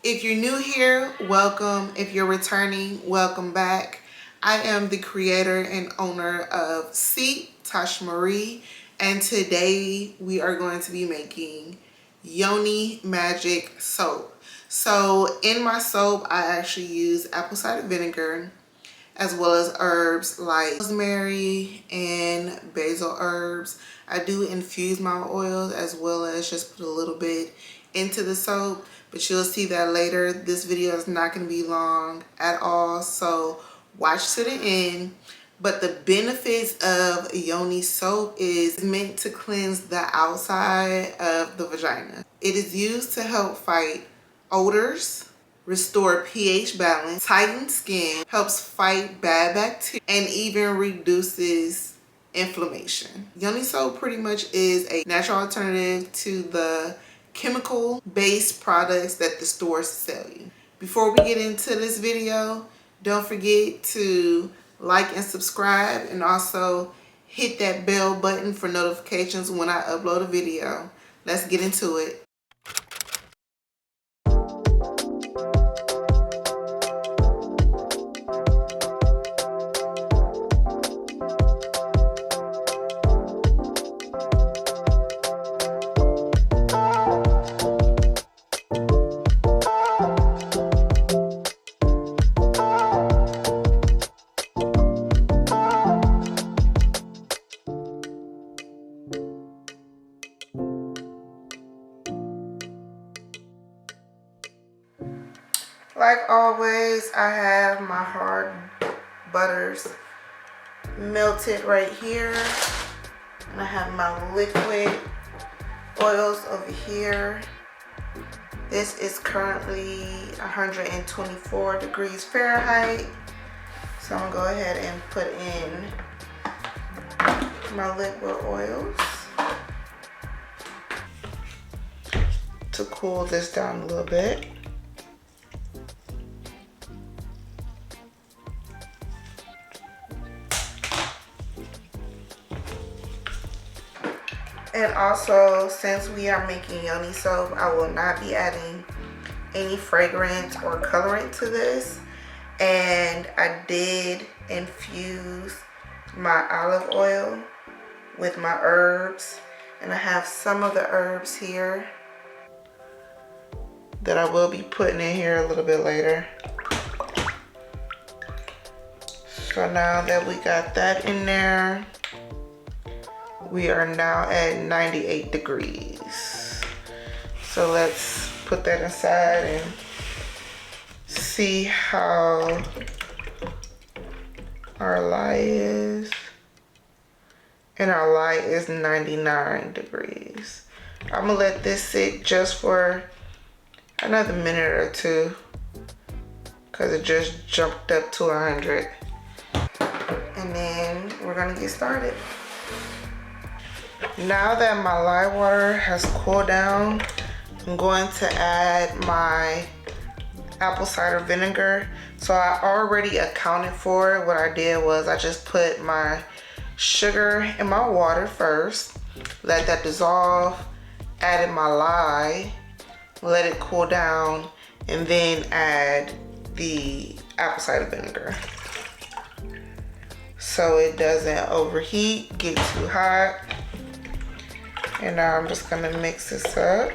If you're new here, welcome. If you're returning, welcome back. I am the creator and owner of Seep, Tasha Marie, and today we are going to be making Yoni Magic Soap. So in my soap, I actually use apple cider vinegar as well as herbs like rosemary and basil herbs. I do infuse my oils as well as just put a little bit into the soap, but you'll see that later. This video is not going to be long at all, so watch to the end. But the benefits of Yoni soap is meant to cleanse the outside of the vagina. It is used to help fight odors, restore pH balance, tighten skin, helps fight bad bacteria, and even reduces inflammation. Yoni soap pretty much is a natural alternative to the chemical-based products that the stores sell you. Before we get into this video, don't forget to like and subscribe, and also hit that bell button for notifications when I upload a video. Let's get into it. Like always, I have my hard butters melted right here, and I have my liquid oils over here. This is currently 124 degrees Fahrenheit, so I'm gonna go ahead and put in my liquid oils to cool this down a little bit. And also, since we are making Yoni soap, I will not be adding any fragrance or colorant to this. And I did infuse my olive oil with my herbs. And I have some of the herbs here that I will be putting in here a little bit later. So now that we got that in there, we are now at 98 degrees. So let's put that aside and see how our lye is. And our lye is 99 degrees. I'm gonna let this sit just for another minute or two because it just jumped up to 100. And then we're gonna get started. Now that my lye water has cooled down, I'm going to add my apple cider vinegar. So I already accounted for it. What I did was I just put my sugar in my water first, let that dissolve, added my lye, let it cool down, and then add the apple cider vinegar so it doesn't overheat, get too hot. And now I'm just gonna mix this up.